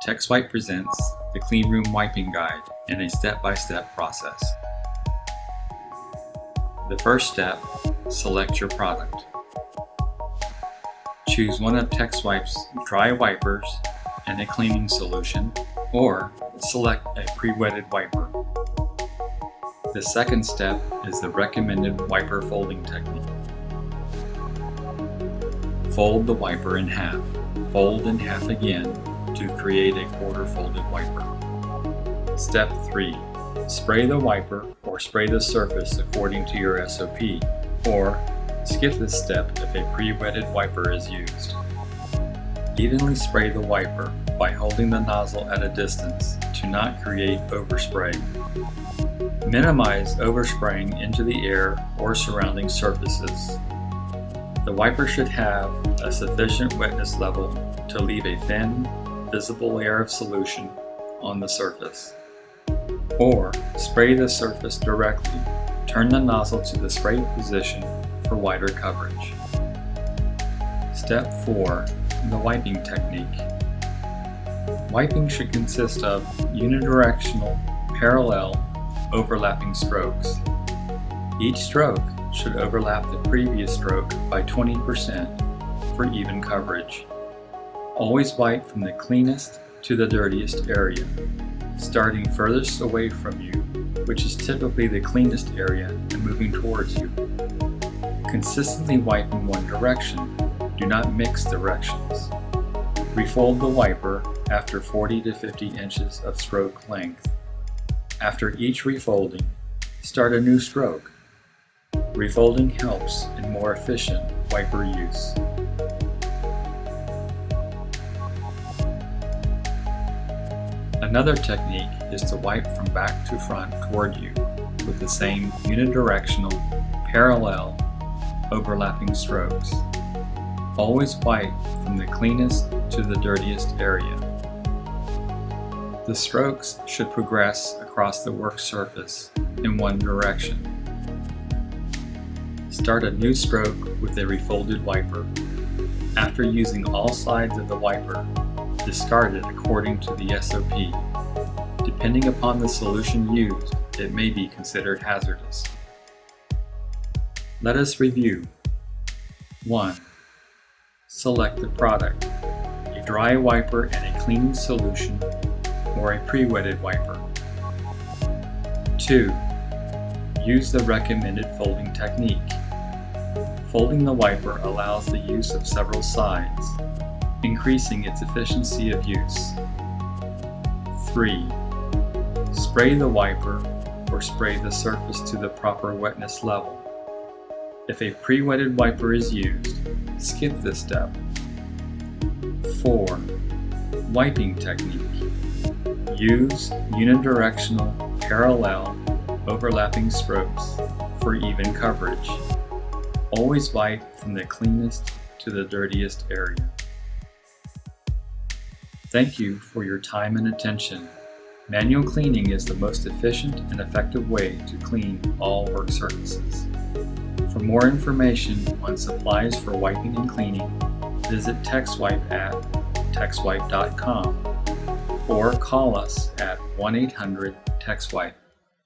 Texwipe presents the Cleanroom Wiping Guide in a step-by-step process. The first step, select your product. Choose one of Texwipe's dry wipers and a cleaning solution, or select a pre-wetted wiper. The second step is the recommended wiper folding technique. Fold the wiper in half. Fold in half again to create a quarter folded wiper. Step 3. Spray the wiper or spray the surface according to your SOP, or skip this step if a pre-wetted wiper is used. Evenly spray the wiper by holding the nozzle at a distance to not create overspray. Minimize overspraying into the air or surrounding surfaces. The wiper should have a sufficient wetness level to leave a thin, visible layer of solution on the surface. Or spray the surface directly. Turn the nozzle to the spray position for wider coverage. Step 4. The wiping technique. Wiping should consist of unidirectional, parallel, overlapping strokes. Each stroke should overlap the previous stroke by 20% for even coverage. Always wipe from the cleanest to the dirtiest area, starting furthest away from you, which is typically the cleanest area, and moving towards you. Consistently wipe in one direction. Do not mix directions. Refold the wiper after 40 to 50 inches of stroke length. After each refolding, start a new stroke. Refolding helps in more efficient wiper use. Another technique is to wipe from back to front toward you with the same unidirectional, parallel, overlapping strokes. Always wipe from the cleanest to the dirtiest area. The strokes should progress across the work surface in one direction. Start a new stroke with a refolded wiper. After using all sides of the wiper, discard it according to the SOP. Depending upon the solution used, it may be considered hazardous. Let us review. 1. Select the product, a dry wiper and a cleaning solution, or a pre-wetted wiper. 2. Use the recommended folding technique. Folding the wiper allows the use of several sides, increasing its efficiency of use. 3. Spray the wiper or spray the surface to the proper wetness level. If a pre-wetted wiper is used, skip this step. 4. Wiping technique. Use unidirectional, parallel, overlapping strokes for even coverage. Always wipe from the cleanest to the dirtiest area. Thank you for your time and attention. Manual cleaning is the most efficient and effective way to clean all work surfaces. For more information on supplies for wiping and cleaning, visit Texwipe at texwipe.com or call us at 1-800-TEXWIPE.